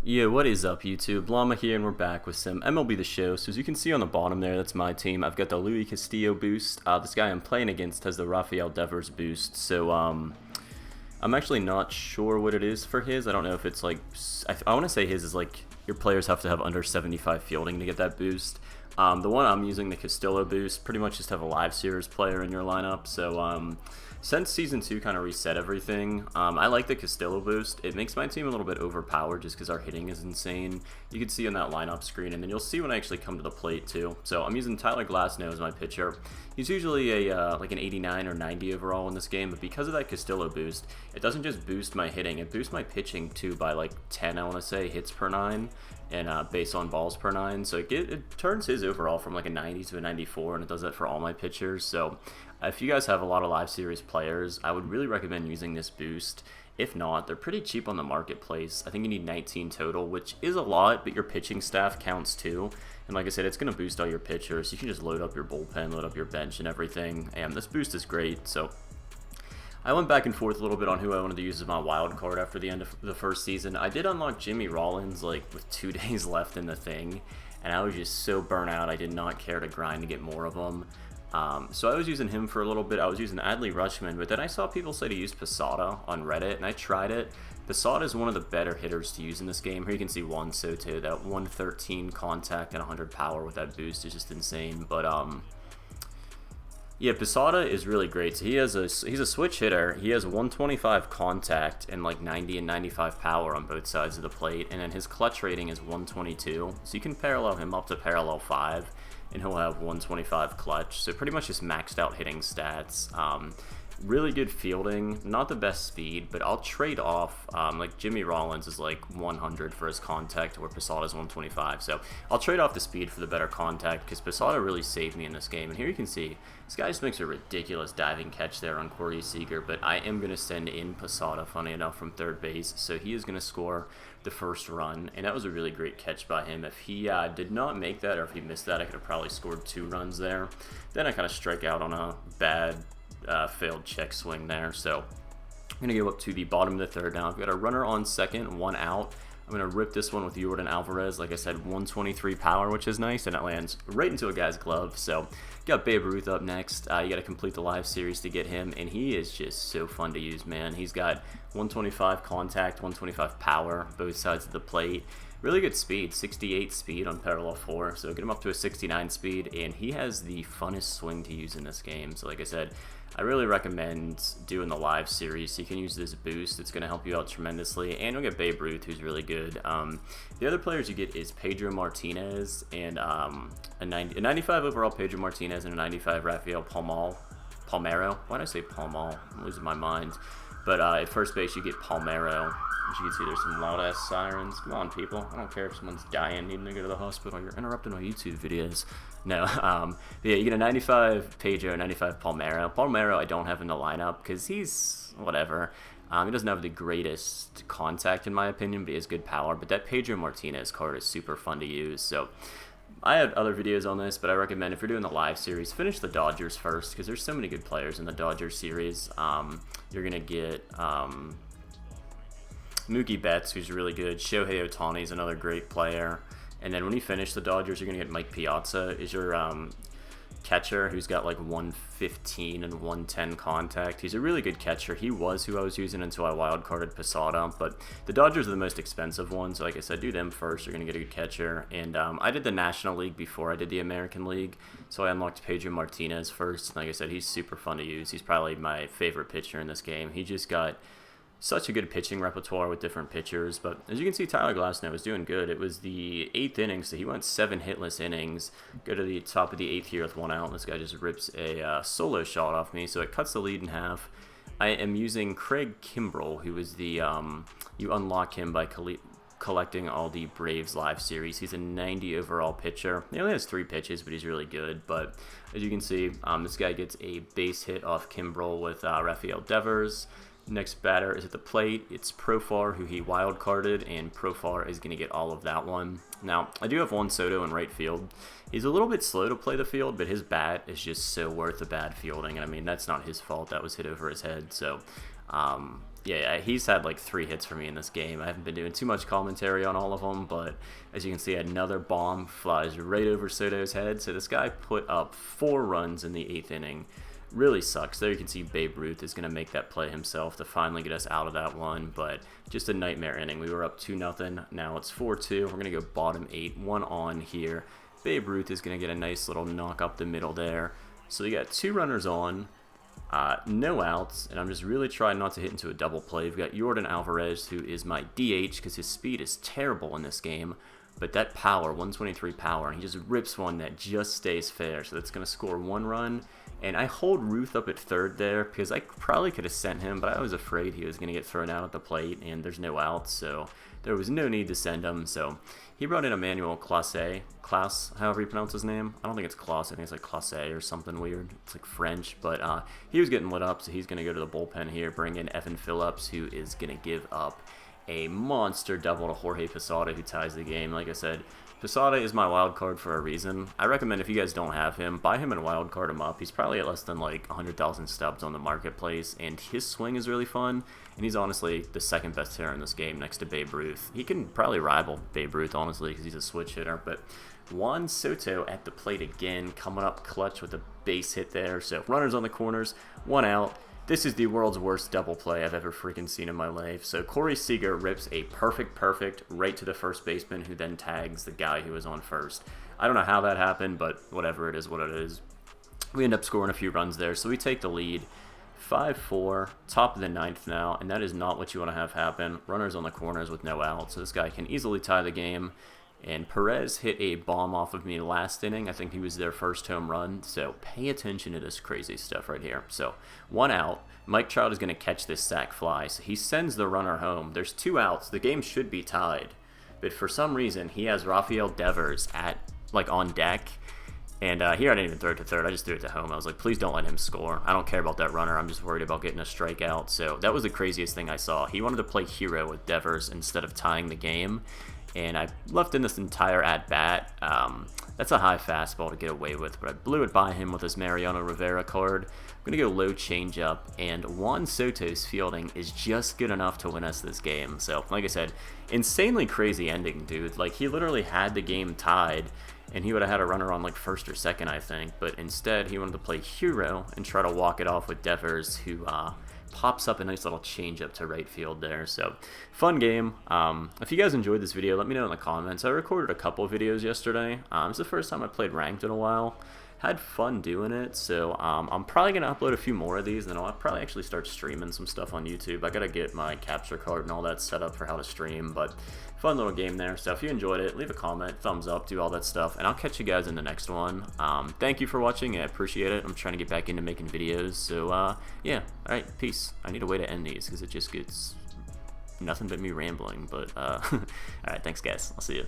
Yeah, what is up, YouTube? Llama here, and we're back with some MLB The Show. So as you can see on the bottom there, that's my team. I've got the Louis Castillo boost. This guy I'm playing against has the Rafael Devers boost. So I'm actually not sure what it is for his. I don't know if it's like I want to say his is like your players have to have under 75 fielding to get that boost. The one I'm using, the Castillo boost, pretty much just have a live series player in your lineup. So since Season 2 kind of reset everything, I like the Castillo boost. It makes my team a little bit overpowered just because our hitting is insane. You can see on that lineup screen, and then you'll see when I actually come to the plate too. So I'm using Tyler Glasnow as my pitcher. He's usually a like an 89 or 90 overall in this game, but because of that Castillo boost, it doesn't just boost my hitting, it boosts my pitching too by like 10, I want to say, hits per 9 and base on balls per 9. So it turns his overall from like a 90 to a 94, and it does that for all my pitchers. So if you guys have a lot of live series players, I would really recommend using this boost. If not, they're pretty cheap on the marketplace. I think you need 19 total, which is a lot, but your pitching staff counts too. And like I said, it's going to boost all your pitchers. You can just load up your bullpen, load up your bench and everything. And this boost is great. So I went back and forth a little bit on who I wanted to use as my wild card after the end of the first season. I did unlock Jimmy Rollins like with 2 days left in the thing, and I was just so burnt out. I did not care to grind to get more of them. So I was using him for a little bit. I was using Adley Rutschman, but then I saw people say to use Posada on Reddit, and I tried it. Posada is one of the better hitters to use in this game. Here you can see Juan Soto, that 113 contact and 100 power with that boost is just insane. But yeah, Posada is really great. So he's a switch hitter. He has 125 contact and like 90 and 95 power on both sides of the plate, and then his clutch rating is 122. So you can parallel him up to parallel 5, and he'll have 125 clutch. So pretty much just maxed out hitting stats. Really good fielding, not the best speed, but I'll trade off, like Jimmy Rollins is like 100 for his contact, where Posada's 125, so I'll trade off the speed for the better contact, because Posada really saved me in this game. And here you can see, this guy just makes a ridiculous diving catch there on Corey Seager, but I am going to send in Posada, funny enough, from third base, so he is going to score the first run, and that was a really great catch by him. If he did not make that, or if he missed that, I could have probably scored 2 runs there. Then I kind of strike out on a bad failed check swing there. So I'm going to go up to the bottom of the third now. I've got a runner on second, 1 out. I'm going to rip this one with Jordan Alvarez. Like I said, 123 power, which is nice, and it lands right into a guy's glove. So got Babe Ruth up next. You got to complete the live series to get him, and he is just so fun to use, man. He's got 125 contact, 125 power, both sides of the plate. Really good speed, 68 speed on parallel 4, so get him up to a 69 speed, and he has the funnest swing to use in this game. So like I said, I really recommend doing the live series. So you can use this boost. It's going to help you out tremendously. And you'll get Babe Ruth, who's really good. The other players you get is Pedro Martinez and a 95 overall Pedro Martinez and a 95 Rafael Palmeiro. Why did I say Palmal? I'm losing my mind. But at first base, you get Palmeiro. As you can see, there's some loud-ass sirens. Come on, people. I don't care if someone's dying, needing to go to the hospital. You're interrupting my YouTube videos. No, yeah, you get a 95 Pedro, 95 Palmeiro. Palmeiro I don't have in the lineup because he's whatever. He doesn't have the greatest contact, in my opinion, but he has good power. But that Pedro Martinez card is super fun to use. So I have other videos on this, but I recommend if you're doing the live series, finish the Dodgers first because there's so many good players in the Dodgers series. You're going to get Mookie Betts, who's really good. Shohei Ohtani is another great player. And then when you finish the Dodgers, you're going to get Mike Piazza is your catcher, who's got like 115 and 110 contact. He's a really good catcher. He was who I was using until I wildcarded Posada. But the Dodgers are the most expensive ones. So like I said, do them first. You're going to get a good catcher. And I did the National League before I did the American League. So I unlocked Pedro Martinez first. Like I said, he's super fun to use. He's probably my favorite pitcher in this game. He just got such a good pitching repertoire with different pitchers. But as you can see, Tyler Glasnow is doing good. It was the 8th inning, so he went 7 hitless innings. Go to the top of the 8th here with 1 out. This guy just rips a solo shot off me, so it cuts the lead in half. I am using Craig Kimbrell, who is the you unlock him by collecting all the Braves live series. He's a 90 overall pitcher. He only has 3 pitches, but he's really good. But as you can see, this guy gets a base hit off Kimbrell with Rafael Devers. Next batter is at the plate. It's Profar, who he wild-carded, and Profar is going to get all of that one. Now, I do have Juan Soto in right field. He's a little bit slow to play the field, but his bat is just so worth the bad fielding. And I mean, that's not his fault. That was hit over his head. So yeah, he's had like 3 hits for me in this game. I haven't been doing too much commentary on all of them, but as you can see, another bomb flies right over Soto's head. So this guy put up 4 runs in the 8th inning. Really sucks. There you can see Babe Ruth is going to make that play himself to finally get us out of that one, but just a nightmare inning. We were up 2-0. Now it's 4-2. We're going to go bottom 8, 1 on here. Babe Ruth is going to get a nice little knock up the middle there. So you got 2 runners on, no outs, and I'm just really trying not to hit into a double play. We've got Yordan Alvarez, who is my DH because his speed is terrible in this game. But that power, 123 power, and he just rips one that just stays fair. So that's going to score 1 run. And I hold Ruth up at 3rd there because I probably could have sent him, but I was afraid he was going to get thrown out at the plate, and there's no outs, so there was no need to send him. So he brought in Emmanuel Class, however you pronounce his name. I don't think it's Class, I think it's like Classe or something weird. It's like French, but he was getting lit up, so he's going to go to the bullpen here, bring in Evan Phillips, who is going to give up a monster double to Jorge Posada, who ties the game. Like I said, Posada is my wild card for a reason. I recommend if you guys don't have him, buy him and wild card him up. He's probably at less than like 100,000 stubs on the marketplace, and his swing is really fun, and he's honestly the 2nd best hitter in this game next to Babe Ruth. He can probably rival Babe Ruth, honestly, because he's a switch hitter, but Juan Soto at the plate again, coming up clutch with a base hit there. So runners on the corners, 1 out. This is the world's worst double play I've ever freaking seen in my life. So Corey Seager rips a perfect right to the first baseman, who then tags the guy who was on first. I don't know how that happened, but whatever, it is what it is. We end up scoring a few runs there, so we take the lead. 5-4, top of the 9th now, and that is not what you want to have happen. Runners on the corners with no outs, so this guy can easily tie the game. And Perez hit a bomb off of me last inning. I think he was their first home run. So pay attention to this crazy stuff right here. So 1 out. Mike Trout is going to catch this sac fly. So he sends the runner home. There's 2 outs. The game should be tied. But for some reason, he has Rafael Devers on deck. And here I didn't even throw it to 3rd. I just threw it to home. I was like, please don't let him score. I don't care about that runner. I'm just worried about getting a strikeout. So that was the craziest thing I saw. He wanted to play hero with Devers instead of tying the game. And I left in this entire at-bat. That's a high fastball to get away with, but I blew it by him with his Mariano Rivera card. I'm going to go low changeup, and Juan Soto's fielding is just good enough to win us this game. So, like I said, insanely crazy ending, dude. Like, he literally had the game tied, and he would have had a runner on, like, 1st or 2nd, I think. But instead, he wanted to play hero and try to walk it off with Devers, who pops up a nice little changeup to right field there. So fun game. If you guys enjoyed this video, let me know in the comments. I recorded a couple videos yesterday. It's the first time I played ranked in a while. Had fun doing it, so I'm probably going to upload a few more of these, and then I'll probably actually start streaming some stuff on YouTube. I got to get my capture card and all that set up for how to stream, but fun little game there. So if you enjoyed it, leave a comment, thumbs up, do all that stuff, and I'll catch you guys in the next one. Thank you for watching. I appreciate it. I'm trying to get back into making videos, so yeah, alright, peace. I need a way to end these because it just gets nothing but me rambling, but alright, thanks guys. I'll see you.